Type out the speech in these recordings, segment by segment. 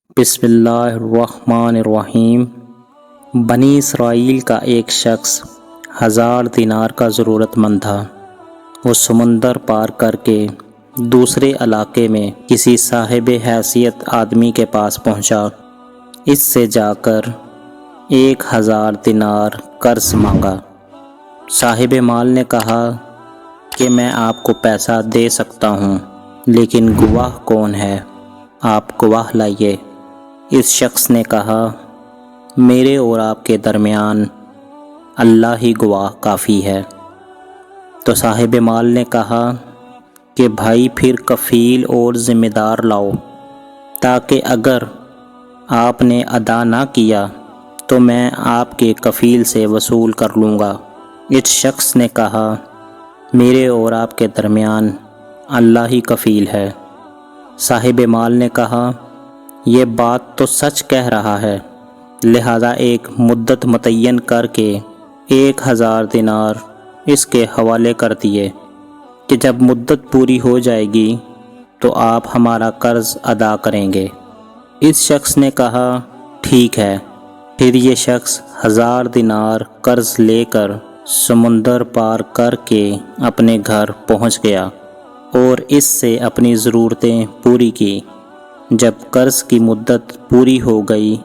بسم اللہ الرحمن الرحیم۔ بنی اسرائیل کا ایک شخص 1000 دینار کا ضرورت مند تھا۔ وہ سمندر پار کر کے دوسرے علاقے میں کسی صاحب حیثیت آدمی کے پاس پہنچا۔ اس سے جا کر 1000 دینار قرض مانگا۔ صاحب مال نے کہا کہ میں آپ کو پیسہ دے سکتا ہوں، لیکن گواہ کون ہے؟ آپ گواہ لائیے۔ اس شخص نے کہا، میرے اور آپ کے درمیان اللہ ہی گواہ کافی ہے۔ تو صاحب مال نے کہا کہ بھائی پھر کفیل اور ذمہ دار لاؤ، تاکہ اگر آپ نے ادا نہ کیا تو میں آپ کے کفیل سے وصول کر لوں گا۔ اس شخص نے کہا، میرے اور آپ کے درمیان اللہ ہی کفیل ہے۔ صاحب مال نے کہا، یہ بات تو سچ کہہ رہا ہے، لہذا ایک مدت متعین کر کے 1000 دینار اس کے حوالے کر دیے کہ جب مدت پوری ہو جائے گی تو آپ ہمارا قرض ادا کریں گے۔ اس شخص نے کہا، ٹھیک ہے۔ پھر یہ شخص 1000 دینار قرض لے کر سمندر پار کر کے اپنے گھر پہنچ گیا اور اس سے اپنی ضرورتیں پوری کی۔ جب قرض کی مدت پوری ہو گئی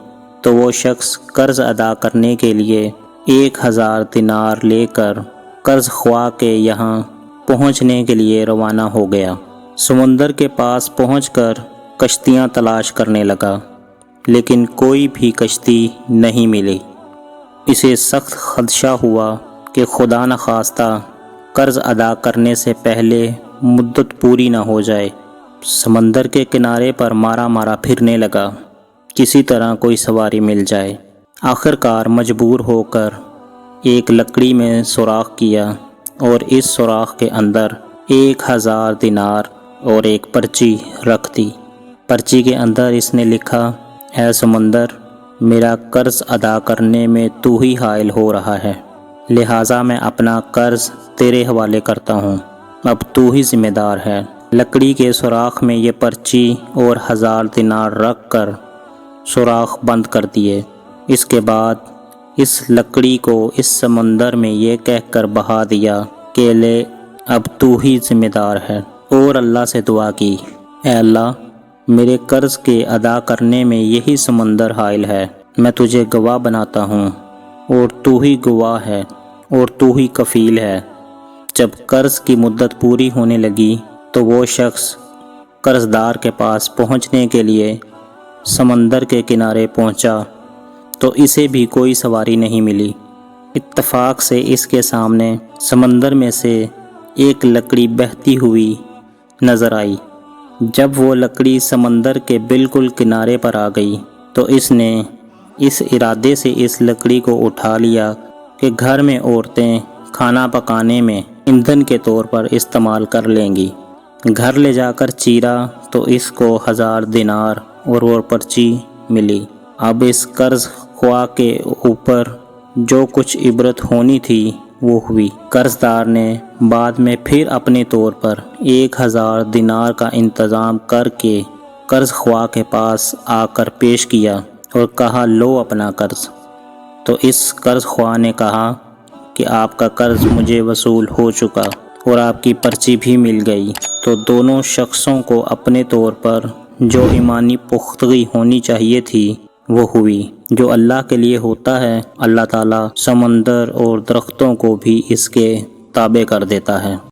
تو وہ شخص قرض ادا کرنے کے لیے 1000 دینار لے کر قرض خواہ کے یہاں پہنچنے کے لیے روانہ ہو گیا۔ سمندر کے پاس پہنچ کر کشتیاں تلاش کرنے لگا، لیکن کوئی بھی کشتی نہیں ملی۔ اسے سخت خدشہ ہوا کہ خدا نخواستہ قرض ادا کرنے سے پہلے مدت پوری نہ ہو جائے۔ سمندر کے کنارے پر مارا پھرنے لگا، کسی طرح کوئی سواری مل جائے۔ آخرکار مجبور ہو کر ایک لکڑی میں سوراخ کیا اور اس سوراخ کے اندر 1000 دینار اور ایک پرچی رکھ دی۔ پرچی کے اندر اس نے لکھا، اے سمندر، میرا قرض ادا کرنے میں تو ہی حائل ہو رہا ہے، لہٰذا میں اپنا قرض تیرے حوالے کرتا ہوں، اب تو ہی ذمہ دار ہے۔ لکڑی کے سوراخ میں یہ پرچی اور 1000 دینار رکھ کر سوراخ بند کر دیے۔ اس کے بعد اس لکڑی کو اس سمندر میں یہ کہہ کر بہا دیا کہ لے اب تو ہی ذمہ دار ہے، اور اللہ سے دعا کی، اے اللہ، میرے قرض کے ادا کرنے میں یہی سمندر حائل ہے، میں تجھے گواہ بناتا ہوں اور تو ہی گواہ ہے اور تو ہی کفیل ہے۔ جب قرض کی مدت پوری ہونے لگی تو وہ شخص قرضدار کے پاس پہنچنے کے لیے سمندر کے کنارے پہنچا تو اسے بھی کوئی سواری نہیں ملی۔ اتفاق سے اس کے سامنے سمندر میں سے ایک لکڑی بہتی ہوئی نظر آئی۔ جب وہ لکڑی سمندر کے بالکل کنارے پر آ گئی تو اس نے اس ارادے سے اس لکڑی کو اٹھا لیا کہ گھر میں عورتیں کھانا پکانے میں ایندھن کے طور پر استعمال کر لیں گی۔ گھر لے جا کر چیرا تو اس کو 1000 دینار اور وہ پرچی ملی۔ اب اس قرض خواہ کے اوپر جو کچھ عبرت ہونی تھی وہ ہوئی۔ قرضدار نے بعد میں پھر اپنے طور پر 1000 دینار کا انتظام کر کے قرض خواہ کے پاس آ کر پیش کیا اور کہا، لو اپنا قرض۔ تو اس قرض خواہ نے کہا کہ آپ کا قرض مجھے وصول ہو چکا اور آپ کی پرچی بھی مل گئی۔ تو دونوں شخصوں کو اپنے طور پر جو ایمانی پختگی ہونی چاہیے تھی وہ ہوئی۔ جو اللہ کے لیے ہوتا ہے، اللہ تعالیٰ سمندر اور درختوں کو بھی اس کے تابع کر دیتا ہے۔